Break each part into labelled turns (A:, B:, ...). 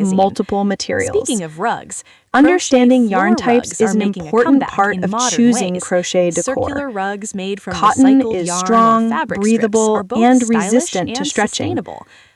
A: magazine.
B: multiple materials.
A: Speaking of rugs,
B: Understanding
A: crochet
B: yarn
A: floor
B: types
A: rugs
B: is
A: are
B: an
A: making a
B: important
A: comeback
B: part
A: in
B: of
A: modern
B: choosing
A: ways.
B: crochet decor.
A: Circular rugs made from
B: Cotton
A: recycled
B: is
A: yarn
B: strong,
A: or fabric
B: breathable,
A: strips are both
B: and
A: stylish
B: resistant
A: and
B: to stretching.
A: sustainable.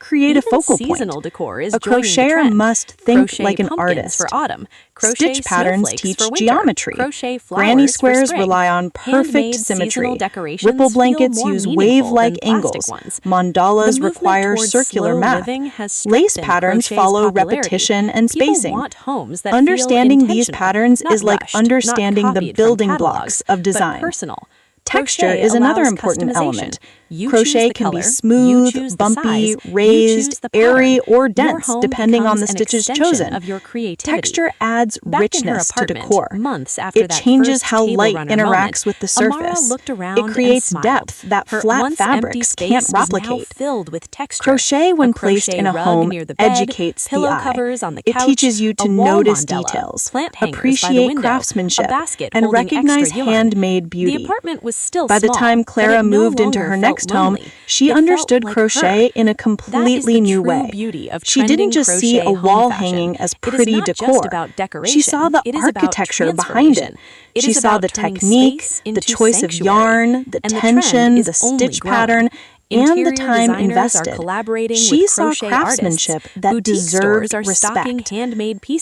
B: create a
A: Even
B: focal
A: seasonal
B: point.
A: decor is
B: A
A: joining the
B: crocheter
A: trend.
B: must think
A: Crochet
B: like an
A: pumpkins
B: artist.
A: for autumn. Crochet
B: Stitch patterns
A: snowflakes
B: teach
A: for winter.
B: geometry.
A: Crochet flowers
B: Granny
A: for
B: squares
A: spring.
B: rely on perfect
A: Handmade
B: symmetry.
A: seasonal decorations
B: Ripple
A: feel
B: blankets
A: more
B: use
A: meaningful
B: wave-like
A: than plastic
B: angles.
A: ones.
B: Mandalas
A: The movement
B: require
A: towards
B: circular
A: slow
B: math.
A: living has
B: Lace
A: strengthened
B: patterns
A: crochet's
B: follow
A: popularity.
B: repetition and
A: People
B: spacing.
A: want homes that
B: Understanding
A: feel
B: these
A: intentional,
B: patterns
A: not
B: is like
A: rushed,
B: understanding
A: not
B: the
A: copied from
B: building
A: catalogs,
B: blocks of
A: but
B: design.
A: personal.
B: Texture
A: Crochet
B: is another
A: allows
B: important
A: customization.
B: element.
A: You choose
B: Crochet
A: the
B: can
A: color,
B: be
A: you
B: smooth,
A: choose the
B: bumpy,
A: size, you
B: raised,
A: choose the
B: airy,
A: pattern.
B: or
A: Your
B: dense,
A: home
B: depending on the
A: becomes an
B: stitches
A: extension
B: chosen.
A: of your creativity.
B: Texture adds
A: Back in her
B: richness to
A: apartment,
B: decor.
A: months after
B: It
A: that
B: changes
A: first
B: how
A: table
B: light
A: runner
B: interacts
A: moment,
B: with the
A: Amara
B: surface.
A: looked around
B: It creates
A: and smiled.
B: depth that
A: Her
B: flat
A: once empty
B: fabrics
A: space
B: can't
A: was now
B: replicate.
A: filled with texture.
B: Crochet, when
A: A
B: placed
A: crochet
B: in a
A: rug
B: home,
A: near the bed,
B: educates the
A: pillow
B: eye.
A: covers on the
B: It
A: couch,
B: teaches you
A: a
B: to
A: wall
B: notice
A: mandala,
B: details,
A: plant hangers by the
B: appreciate
A: window,
B: craftsmanship,
A: a basket
B: and
A: holding
B: recognize
A: extra yarn.
B: handmade beauty.
A: The apartment was still
B: By the
A: small,
B: time
A: but
B: Clara
A: it no
B: moved into
A: longer
B: her
A: felt
B: next home,
A: lonely.
B: she
A: It felt
B: understood
A: like
B: crochet
A: her.
B: in a
A: That is
B: completely
A: the
B: new
A: true
B: way.
A: beauty of
B: She
A: trending
B: didn't just see
A: crochet
B: a
A: home
B: wall
A: fashion.
B: hanging as
A: It is
B: pretty
A: not
B: decor.
A: just about decoration.
B: She saw the
A: It is about
B: architecture behind it.
A: transformation. It
B: She
A: is
B: saw
A: about
B: the
A: turning
B: technique,
A: space
B: the
A: into
B: choice of
A: sanctuary.
B: yarn, the
A: And the
B: tension,
A: trend is
B: the
A: only
B: stitch
A: growing.
B: pattern, and the
A: Interior
B: time
A: designers
B: invested.
A: are collaborating
B: She
A: with
B: saw
A: crochet
B: craftsmanship
A: artists.
B: that
A: Boutique
B: deserved
A: stores are stocking
B: respect.
A: handmade pieces.